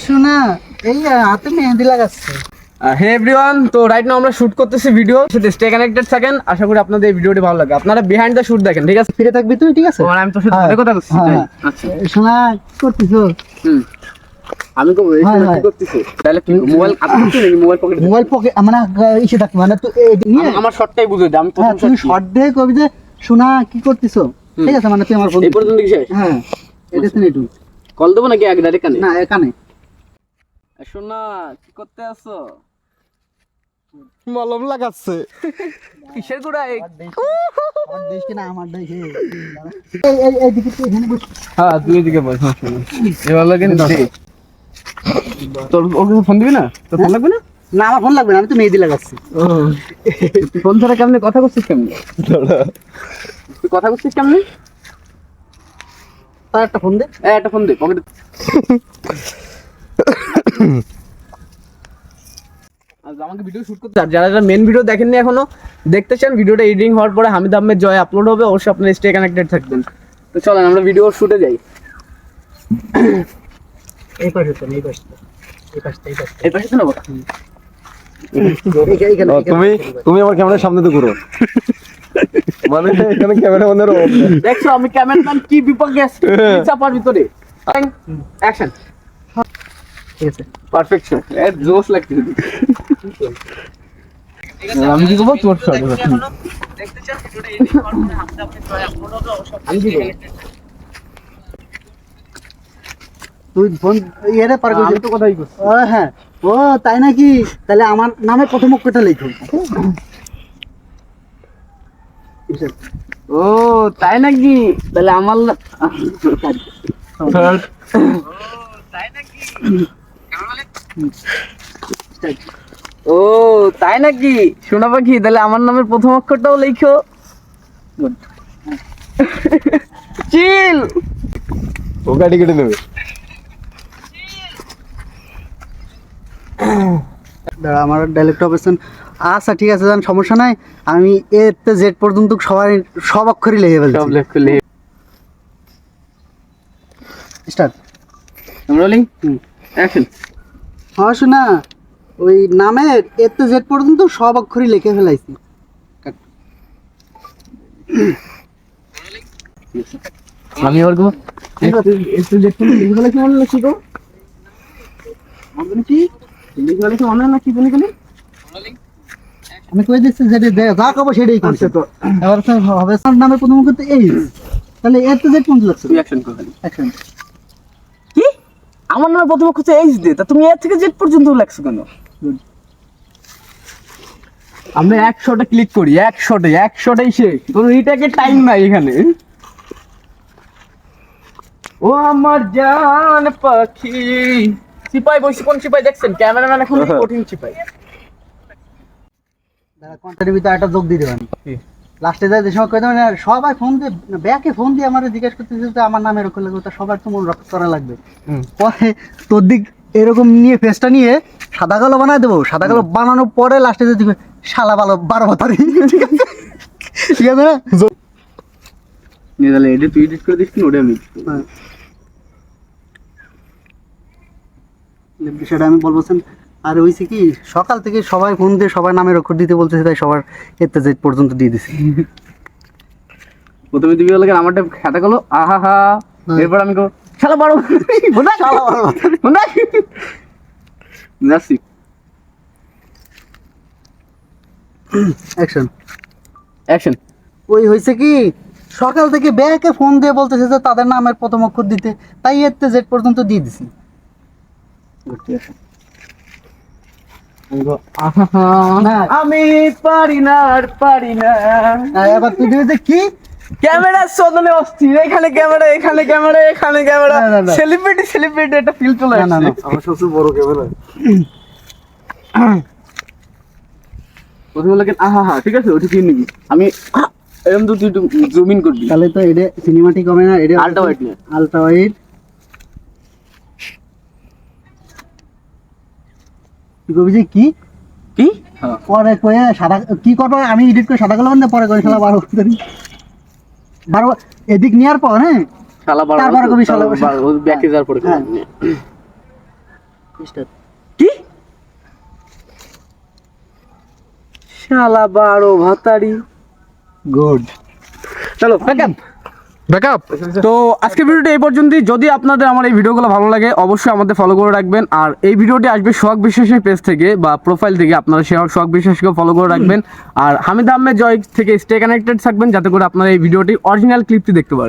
শোনা এই হাতে মেহেন্দি লাগাচ্ছে। হে এভরিওয়ান, তো রাইট নাও আমরা শুট করতেছি ভিডিও, সাথে স্টে কানেক্টেড থাকেন। আশা করি আপনাদের এই ভিডিওটি ভালো লাগে। আপনারা বিহাইন্ড দ্য শুট দেখেন, ঠিক আছে? ফিরে থাকবি তুই, ঠিক আছে? আমি তো শুধু কথা বলছি। আচ্ছা শোনা কি করতেছো? আমি তো কি করতেছি? তাহলে কি মোবাইল হাতে নিতে নাকি মোবাইল পকেটে? মানে ইসে থাকবে, মানে তুই নিয়ে আমার শটটাই বুঝে দে। আমি প্রথম তুই শর্ট দিয়ে কবি যে শোনা কি করতেছো, ঠিক আছে? মানে তুই আমার ফোন এই পর্যন্ত কি শেষ? হ্যাঁ এটা শুনে একটু কল দেবো নাকি এক ডাইরেক্ট কানে? না এখানে শোনা কি করতে আসছো? মলম লাগাচ্ছে। কিসের গুড়া? আমার দেশ কিনা আমার দেশ এই দিকে তুই এখানে বস। হ্যাঁ তুই এদিকে বস। এবার লাগে না তোর ওকে ফোন দিবি না? তোর ফোন লাগবে না? না আমার ফোন লাগবে না, আমি তো মেহেদি লাগাচ্ছি। তুই ফোন ছাড়া কেমনি কথা করছিস? কেমনি তুই কথা করছিস কেমনি? তার একটা ফোন দে। একটা ফোন দে পকেটে। আমাকে ভিডিও শুট করতে আর যারা মেন ভিডিও দেখেননি এখনো দেখতে চান, ভিডিওটা এডিটিং হওয়ার পরে হামিদ আহমেদ জয় আপলোড হবে, অবশ্যই আপনারা স্টে কানেক্টেড থাকবেন। তো চলেন আমরা ভিডিও শুটে যাই। এই পাশে তো এই পাশে এই পাশে এই পাশে এই পাশে তো নেবো। তুমি আমার ক্যামেরার সামনে তো করো, মানে এখানে ক্যামেরা বন্ধের দেখছো আমি ক্যামেরাম্যান কি বিপক্ষে আছি চাপার ভিতরে। অ্যাকশন। ঠিক আছে পারফেকশন এর জোশ লাগছে। আমি কি করবো? তোর শট দেখতে চান ভিডিওটা এডিট হওয়ার পরে হামিদ আহমেদ জয় আপলোড হবে, অবশ্যই আমি কি করব? তুই ফোন ইয়েরে পার করে আমি তো কথাই করছি। ও হ্যাঁ, ও তাই নাকি? তাহলে আমার নামে প্রথম অক্ষরটা লিখো। ও তাই নাকি? তাহলে আমার ও তাই নাকি? শোনা পাখি, তাহলে আমার নামের প্রথম অক্ষরটাও লিখো। চিল। ও গাড়ি কেটে নেবে। দাঁড়া আমার ডাইলেক্ট অপারেশন। আচ্ছা ঠিক আছে, জান সমস্যা নাই। আমি এ তে জেড পর্যন্ত সব অক্ষরই লিখে ফেলছি। সব লেখলে স্টার্ট। Rolling action. হ্যাঁ শোনা, ওই নামের এ তে জেড পর্যন্ত সব অক্ষরই লিখে ফেলাইছি। আমি ওর গো একটু দেখুন লিখে বলে কি মনে লাগছে গো? কি লিখে বলে কি মনে না কি বলি গেলি? আমি কই দিচ্ছি যেটা যা কব সেটাই করছে। তো এবার তো হবে স্যার নামের প্রথম অক্ষর তো এই, তাহলে এ তে জেড পর্যন্ত লাগছে। তুই অ্যাকশন কর। অ্যাকশন। কি আমার নামে প্রথম অক্ষর এইচ দে, তা তুমি এর থেকে জেড পর্যন্ত লাগছো কেন? আমরা এক শটে ক্লিক করি, এক শটেই শেষ। তোর রিটেকে টাইম নাই এখানে। ও আমার জান পাখি। সিপাই বসে কোন সিপাই দেখছেন? ক্যামেরাম্যান এখন কঠিন সিপাই। দাঁড়া কন্টেন্টের ভিতরে একটা যোগ দিয়ে দেবেন। লাস্টে যায় যে সময় কই দেবেন সবাই ফোন দিয়ে ব্যাকে ফোন দিয়ে আমারে জিজ্ঞেস করতেছে যে আমার নাম এরকম লাগবে, তা সবার তো মন রক্ত করা লাগবে। পরে তোর দিক এরকম নিয়ে ফেসটা নিয়ে সাদা কালো বানায় দেবো। সাদা কালো বানানোর পরে লাস্টে যে দিবে শালা ভালো 12 বাতারি। ঠিক আছে না? নিয়ে তাহলে এডিট তুই এডিট করে দিস কি ওটা আমি? বিষয়টা আমি বলবো। আর হয়েছে কি সকাল থেকে সবাই ফোন দিয়ে সবার নামের অক্ষর দিতে বলতেছে, তাই সবার এতে জেড পর্যন্ত দিয়ে দিছি। প্রথমে দিবি হলে আমারটা খাতা গেলো আহা হা। এরপর আমি কো শালা বড় বোনা শালা বড় বোনা নাসি। অ্যাকশন। অ্যাকশন। ওই হয়েছে কি সকাল থেকে ব্যাকে ফোন দিয়ে বলতেছে যে তাদের নামের প্রথম অক্ষর দিতে, তাই এতে জেড পর্যন্ত দিয়ে দিছি। আমি পারি না আর পারি না। এবার তুই দিবি যে কি ক্যামেরা সদনে অস্থির, এখানে ক্যামেরা এখানে ক্যামেরা এখানে ক্যামেরা। না। সেলিব্রিটি একটা ফিল চলে না আসছে। আমার সবচেয়ে বড় ক্যামেরা। প্রথমে লাগে আহা হা, ঠিক আছে ওটা কি নিবি? আমি এরকম তো তুই জুম ইন করবি। তাহলে তো এটা সিনেমাটিক হবে না, এটা আল্ট্রা ওয়াইড নিয়ে। Ultra wide. তুই কবি যে কি কি পরে কয়ে সাদা কি করবো আমি এডিট করে সাদা কালো বান্ধে পরে করে শালা 12 এদিক নেওয়ার পর হ্যাঁ শালা তারপরে কবি শালা ব্যাকে যাওয়ার পরে। স্টার্ট। কি শালা 12 ভাতারি। গুড। চলো ব্যাকআপ। তো আজকের ভিডিওটা এই পর্যন্তই। যদি আপনাদের আমার এই ভিডিওগুলো ভালো লাগে অবশ্যই আমাদের ফলো করে রাখবেন। আর এই ভিডিওটি আসবে সোহাগ বিশ্বাসের পেজ থেকে বা প্রোফাইল থেকে, আপনারা সোহাগ বিশ্বাসকে ফলো করে রাখবেন। আর হামিদ আহমেদ জয় থেকে স্টে কানেক্টেড থাকবেন যাতে করে আপনারা এই ভিডিওটি অরিজিনাল ক্লিপটি দেখতে পারেন।